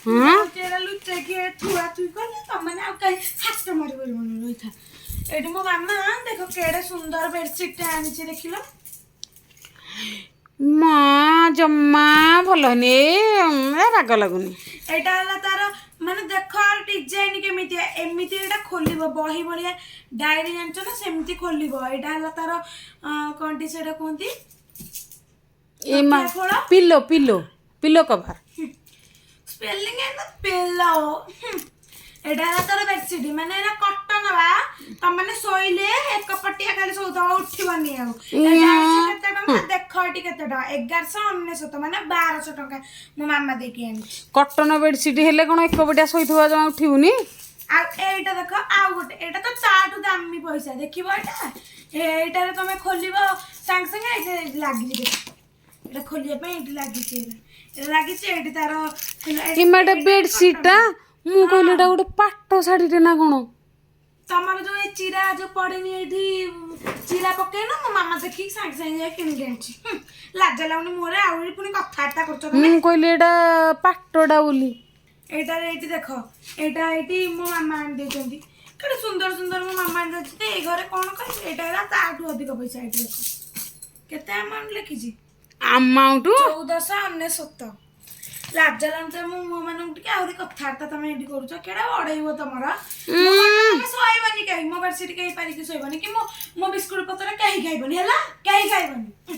तेरा लुच्चे के थुआ थुई करले त माने आ कहीं हाथ मारी बोल मन रहिथा एडी मो मामा देखो केडे सुंदर बेडशीट आनी छी देखिलो माँ जम्मा भल हनी राग लगुनि एटा हला तार माने देखो डिजाइन केमिति एमिति एटा खोलिबो बही बढिया डायरी जानचो ना सेमिति खोलिबो एटा हला तार कोंटी सेटा कोंती ए मा pillow pillow pillow cover spelling है ना पिलो एटा हला तार बेडशीट माने एटा कॉटन बा त माने सोइले एक पटिया खाली सोदा उठिबनी आ एटा केते टका देखो एटी केते टका 1199 माने 1200 टका मो मामा देकी आनी कटन बेडसीट हेले कौन एक बटिया शोथुआ जमा उठिबुनी आ एटा देखो आ गोटे एटा तो ताटू दामी पैसा देखिबो एटा एटा रे तमे खोलिबो संग संग एटा लागि देखो एटा खोलिया पे एटी लागि छी एटा लागि छी एटी तारो इमाडे बेडशीट मु कहलेटा गोटे पाट शाढ़ी ना कौन तमर जो ए चिरा जो पड़ेनी एठी चिरा पके ना मो मामा देखि संग संग किन गेंची लाज लाउनी मोरे आउरी पुनी कथाटा करछ मु कहले एटा पाटडा बोली एटा रे एटी देखो एटा एटी मो मामा आन देचंती केडे सुंदर सुंदर मो मामा आन देचते ए घरे कोन कर एटा रा ताटू अधिक पैसा एटी देखो केते अमाउंट लिखि छी अमाउंट 1499 लाज लाउनी मो मानन टिके आउरी कथाटा तमे एटी करूछ केडा बडैबो तमरा सोइबनी कहीं मो बेडशीट कहीं पारी के सोइबनी कि मो बिस्कुट पत्र कहीं खाइबनी हला कहीं खाइबनी